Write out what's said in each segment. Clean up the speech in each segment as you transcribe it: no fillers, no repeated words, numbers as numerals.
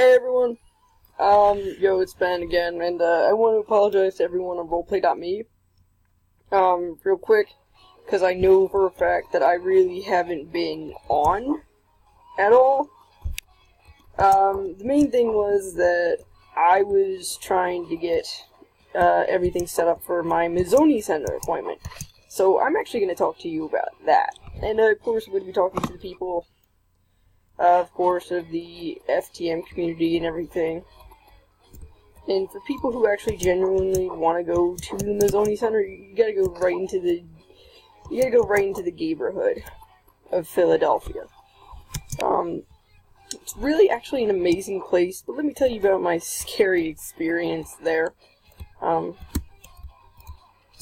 Hey everyone, it's Ben again, and I want to apologize to everyone on roleplay.me, real quick, because I know for a fact that I really haven't been on at all. The main thing was that I was trying to get everything set up for my Mazzoni Center appointment, so I'm actually going to talk to you about that, and of course I'm going to be talking to the people of course, of the FTM community and everything. And for people who actually genuinely want to go to the Mazzoni Center, you gotta go right into the neighborhood of Philadelphia. It's really actually an amazing place, but let me tell you about my scary experience there. So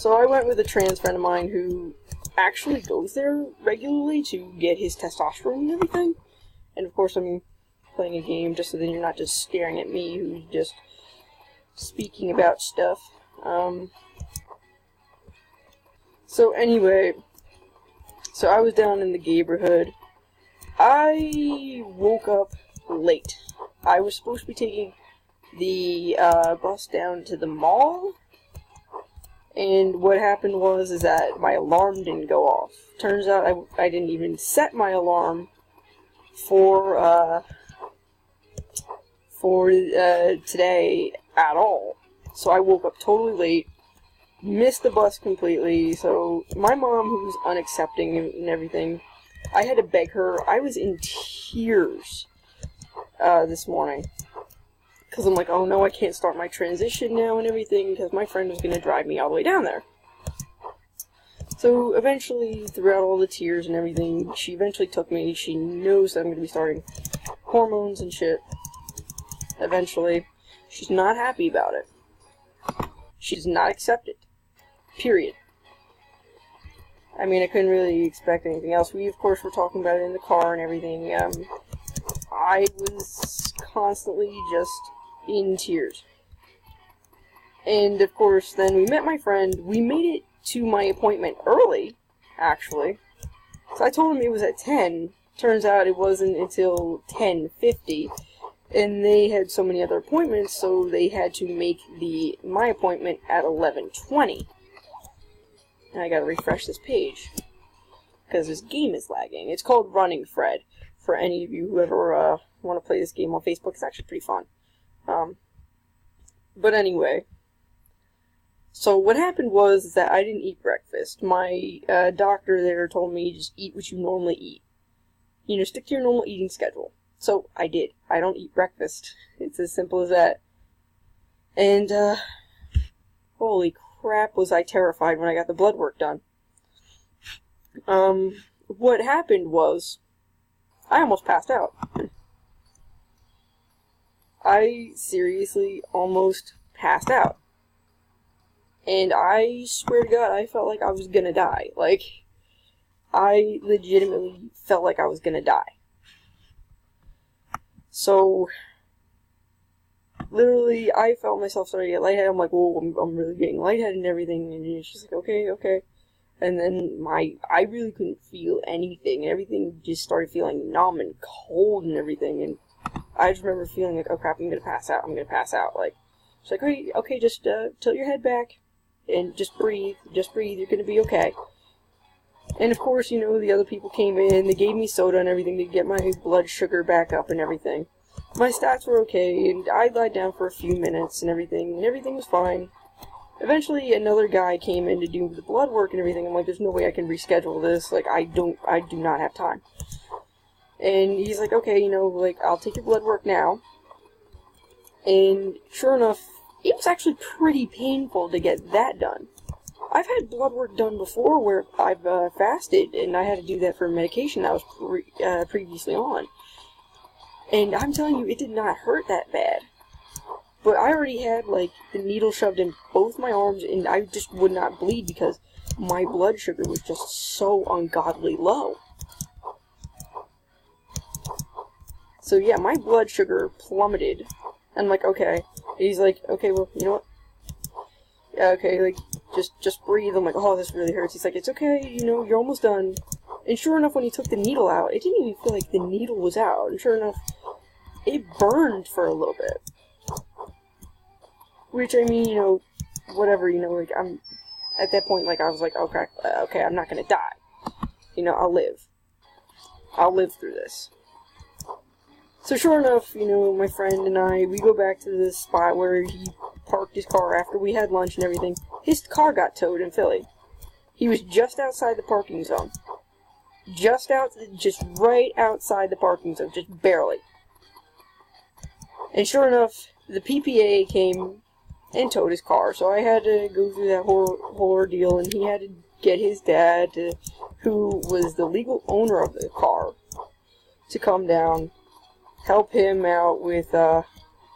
I went with a trans friend of mine who actually goes there regularly to get his testosterone and everything. And of course I'm playing a game just so that you're not just staring at me who's just speaking about stuff. So anyway, so I was down in the neighborhood. I woke up late. I was supposed to be taking the bus down to the mall. And what happened was that my alarm didn't go off. Turns out I didn't even set my alarm for today at all. So I woke up totally late, missed the bus completely, so my mom, who's unaccepting and everything, I had to beg her. I was in tears this morning, because I'm like, oh no, I can't start my transition now and everything, because my friend was going to drive me all the way down there. So eventually, throughout all the tears and everything, she eventually took me. She knows that I'm going to be starting hormones and shit. Eventually, she's not happy about it. She does not accept it. Period. I mean, I couldn't really expect anything else. We, of course, were talking about it in the car and everything. I was constantly just in tears. And, of course, then we met my friend. We made it to my appointment early, actually. So I told him it was at 10. Turns out it wasn't until 10:50. And they had so many other appointments, so they had to make my appointment at 11:20. And I gotta refresh this page, because this game is lagging. It's called Running Fred, for any of you who ever want to play this game on Facebook. It's actually pretty fun. But anyway, so what happened was that I didn't eat breakfast. My doctor there told me just eat what you normally eat. You know, stick to your normal eating schedule. So I did. I don't eat breakfast. It's as simple as that. And holy crap, was I terrified when I got the blood work done. What happened was I almost passed out. I seriously almost passed out. And I swear to God, I felt like I was gonna die. Like, I legitimately felt like I was gonna die. So, literally, I felt myself starting to get lightheaded. I'm like, whoa, I'm really getting lightheaded and everything. And she's like, okay. And then I really couldn't feel anything. And everything just started feeling numb and cold and everything. And I just remember feeling like, oh crap, I'm gonna pass out. Like, she's like, okay, just tilt your head back. And just breathe, you're gonna be okay. And of course, you know, the other people came in, they gave me soda and everything to get my blood sugar back up and everything. My stats were okay, and I lied down for a few minutes and everything was fine. Eventually, another guy came in to do the blood work and everything. I'm like, there's no way I can reschedule this, like, I do not have time. And he's like, okay, you know, like, I'll take your blood work now. And sure enough, it was actually pretty painful to get that done. I've had blood work done before where I've fasted, and I had to do that for medication that I was previously on. And I'm telling you, it did not hurt that bad. But I already had, like, the needle shoved in both my arms, and I just would not bleed because my blood sugar was just so ungodly low. So yeah, my blood sugar plummeted. I'm like, okay. And he's like, okay, well, you know what? Yeah, okay, like, just breathe. I'm like, oh, this really hurts. He's like, it's okay, you know, you're almost done. And sure enough, when he took the needle out, it didn't even feel like the needle was out. And sure enough, it burned for a little bit. Which, I mean, you know, whatever, you know, like, I'm, at that point, like, I was like, okay, I'm not gonna die. You know, I'll live. I'll live through this. So sure enough, you know, my friend and I, we go back to the spot where he parked his car after we had lunch and everything. His car got towed in Philly. He was just outside the parking zone. Just right outside the parking zone, just barely. And sure enough, the PPA came and towed his car, so I had to go through that whole ordeal, and he had to get his dad, who was the legal owner of the car, to come down, help him out with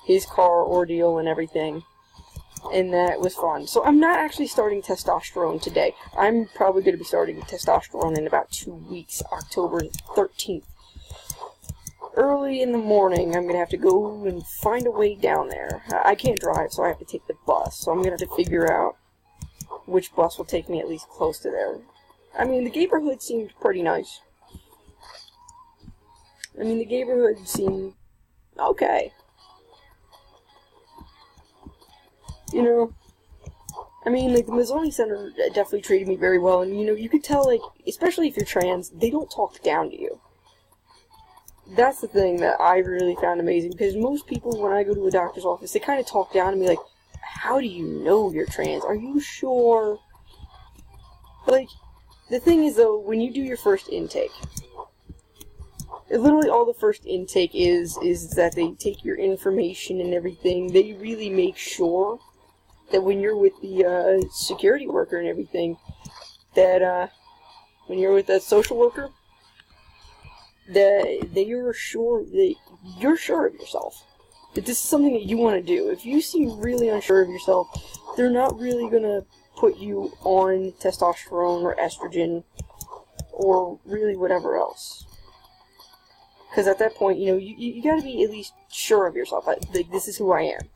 his car ordeal and everything, and that was fun. So I'm not actually starting testosterone today. I'm probably going to be starting testosterone in about 2 weeks, October 13th. Early in the morning, I'm going to have to go and find a way down there. I can't drive, so I have to take the bus, so I'm going to have to figure out which bus will take me at least close to there. I mean, the neighborhood seemed pretty nice. I mean, the neighborhood seemed okay. You know, I mean, like, the Mazzoni Center definitely treated me very well, and, you know, you could tell, like, especially if you're trans, they don't talk down to you. That's the thing that I really found amazing, because most people, when I go to a doctor's office, they kind of talk down to me, like, how do you know you're trans? Are you sure? Like, the thing is, though, when you do your first intake, literally all the first intake is that they take your information and everything. They really make sure that when you're with the security worker and everything, that when you're with that social worker, that you're sure of yourself. That this is something that you want to do. If you seem really unsure of yourself, they're not really going to put you on testosterone or estrogen or really whatever else. Because at that point, you know, you got to be at least sure of yourself. Like, this is who I am.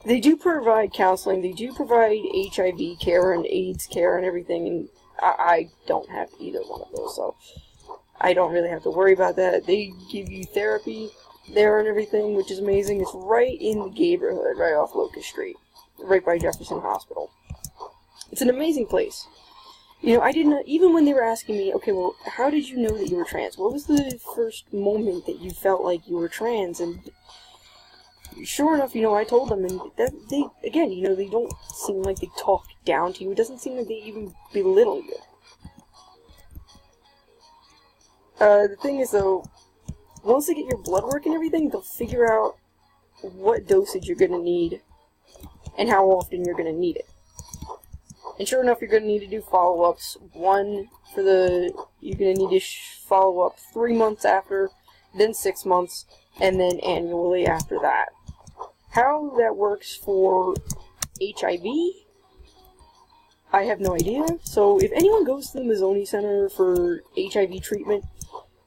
They do provide counseling. They do provide HIV care and AIDS care and everything. And I don't have either one of those, so I don't really have to worry about that. They give you therapy there and everything, which is amazing. It's right in the neighborhood, right off Locust Street, right by Jefferson Hospital. It's an amazing place. You know, I didn't, even when they were asking me, okay, well, how did you know that you were trans? What was the first moment that you felt like you were trans? And sure enough, you know, I told them, and that they, again, you know, they don't seem like they talk down to you. It doesn't seem like they even belittle you. The thing is, though, once they get your blood work and everything, they'll figure out what dosage you're going to need and how often you're going to need it. And sure enough, you're going to need to do follow-ups. You're going to need to follow up 3 months after, then 6 months, and then annually after that. How that works for HIV, I have no idea. So if anyone goes to the Mazzoni Center for HIV treatment,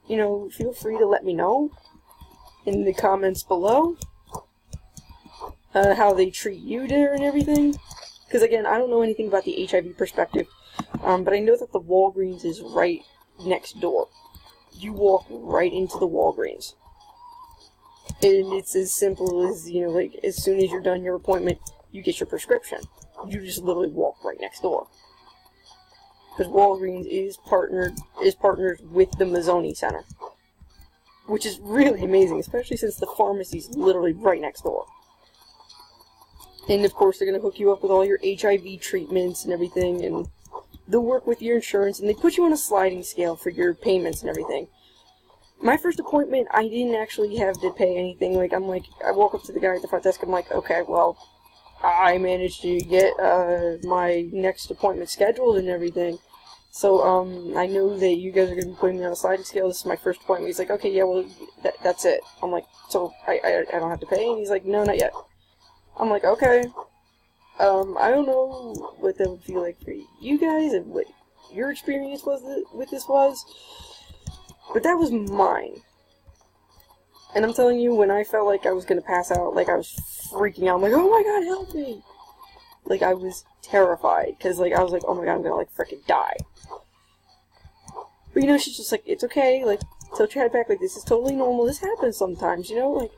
you know, feel free to let me know in the comments below how they treat you there and everything. Because, again, I don't know anything about the HIV perspective, but I know that the Walgreens is right next door. You walk right into the Walgreens. And it's as simple as, you know, like, as soon as you're done your appointment, you get your prescription. You just literally walk right next door. Because Walgreens is partnered with the Mazzoni Center. Which is really amazing, especially since the pharmacy's literally right next door. And, of course, they're going to hook you up with all your HIV treatments and everything, and they'll work with your insurance, and they put you on a sliding scale for your payments and everything. My first appointment, I didn't actually have to pay anything. Like, I walk up to the guy at the front desk, I'm like, okay, well, I managed to get my next appointment scheduled and everything. So, I know that you guys are going to be putting me on a sliding scale. This is my first appointment. He's like, okay, yeah, well, that's it. I'm like, so I don't have to pay? And he's like, no, not yet. I'm like, okay. I don't know what that would feel like for you guys and what your experience with this was. But that was mine. And I'm telling you, when I felt like I was going to pass out, like I was freaking out, I'm like, oh my god, help me! Like, I was terrified, because, like, I was like, oh my god, I'm going to, like, freaking die. But, you know, she's just like, it's okay, like, tell Chad back, like, this is totally normal, this happens sometimes, you know, like,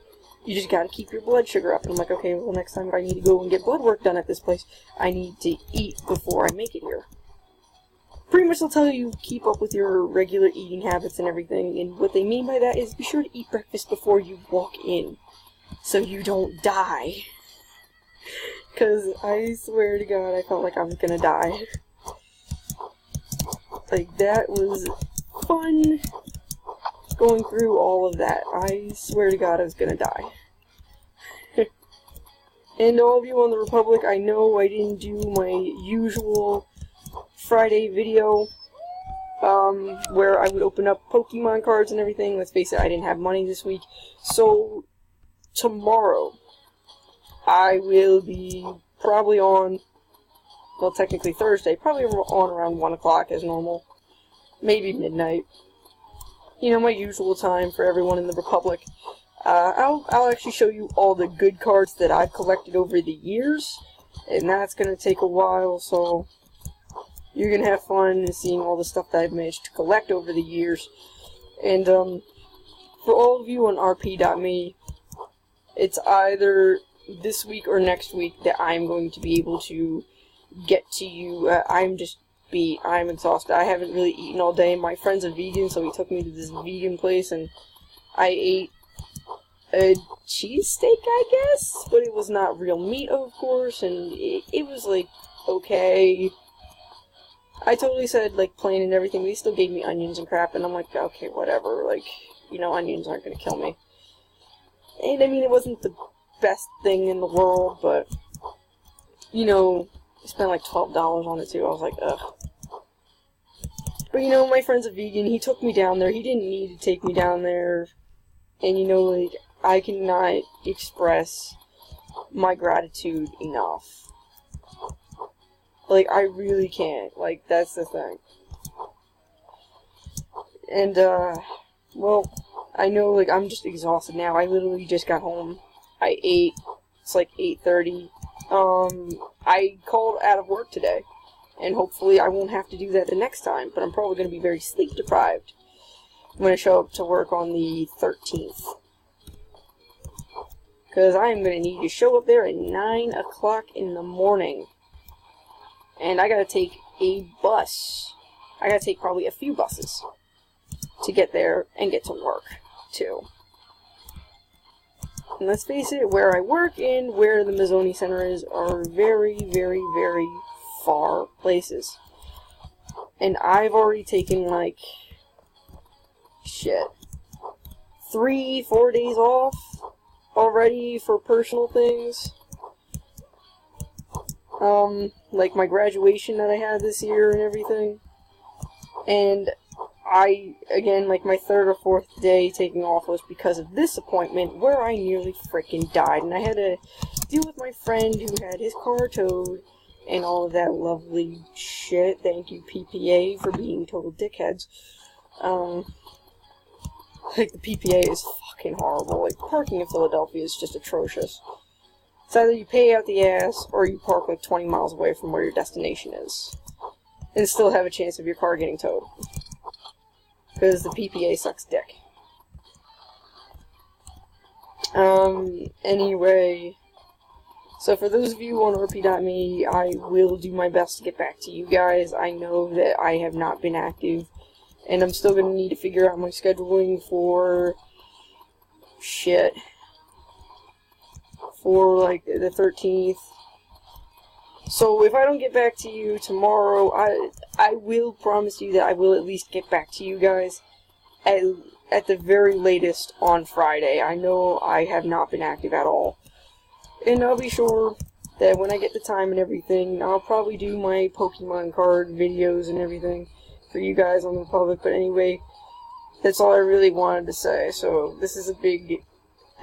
you just gotta keep your blood sugar up. And I'm like, okay, well, next time if I need to go and get blood work done at this place, I need to eat before I make it here. Pretty much they'll tell you keep up with your regular eating habits and everything, and what they mean by that is be sure to eat breakfast before you walk in, so you don't die. Because I swear to God, I felt like I was gonna die. Like, that was fun going through all of that. I swear to God I was gonna die. And all of you on the Republic, I know I didn't do my usual Friday video, where I would open up Pokemon cards and everything. Let's face it, I didn't have money this week. So, tomorrow, I will be probably on, well, technically Thursday, probably on around 1 o'clock as normal. Maybe midnight. You know, my usual time for everyone in the Republic. I'll actually show you all the good cards that I've collected over the years, and that's going to take a while, so you're going to have fun seeing all the stuff that I've managed to collect over the years. And for all of you on rp.me, it's either this week or next week that I'm going to be able to get to you. I'm just beat. I'm exhausted. I haven't really eaten all day. My friend's a vegan, so he took me to this vegan place, and I ate a cheesesteak, I guess, but it was not real meat, of course, and it was, like, okay. I totally said, like, plain and everything, but he still gave me onions and crap, and I'm like, okay, whatever, like, you know, onions aren't gonna kill me. And, I mean, it wasn't the best thing in the world, but, you know, I spent, like, $12 on it, too. I was like, ugh. But, you know, my friend's a vegan, he took me down there, he didn't need to take me down there, and, you know, like, I cannot express my gratitude enough. Like, I really can't. Like, that's the thing. And, well, I know, like, I'm just exhausted now. I literally just got home. I ate. It's like 8:30. I called out of work today. And hopefully I won't have to do that the next time. But I'm probably going to be very sleep deprived when I show up to work on the 13th. Because I am going to need to show up there at 9 o'clock in the morning. And I gotta take a bus. I gotta take probably a few buses to get there and get to work, too. And let's face it, where I work and where the Mazzoni Center is are very, very, very far places. And I've already taken, like, shit, 3-4 days off already for personal things. Like my graduation that I had this year and everything. And again, like my 3rd or 4th day taking off was because of this appointment where I nearly freaking died. And I had to deal with my friend who had his car towed and all of that lovely shit. Thank you, PPA, for being total dickheads. Like, the PPA is fucking horrible. Like, parking in Philadelphia is just atrocious. It's either you pay out the ass, or you park like 20 miles away from where your destination is. And still have a chance of your car getting towed. Because the PPA sucks dick. Anyway, so for those of you on rp.me, I will do my best to get back to you guys. I know that I have not been active, and I'm still going to need to figure out my scheduling for shit. For, like, the 13th. So, if I don't get back to you tomorrow, I will promise you that I will at least get back to you guys at the very latest on Friday. I know I have not been active at all. And I'll be sure that when I get the time and everything, I'll probably do my Pokemon card videos and everything for you guys on the Republic. But anyway, that's all I really wanted to say. So, this is a big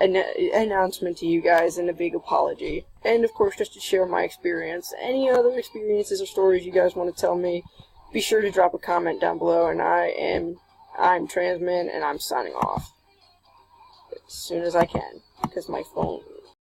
announcement to you guys and a big apology. And of course, just to share my experience. Any other experiences or stories you guys want to tell me, be sure to drop a comment down below. And I'm Transman, and I'm signing off as soon as I can, because my phone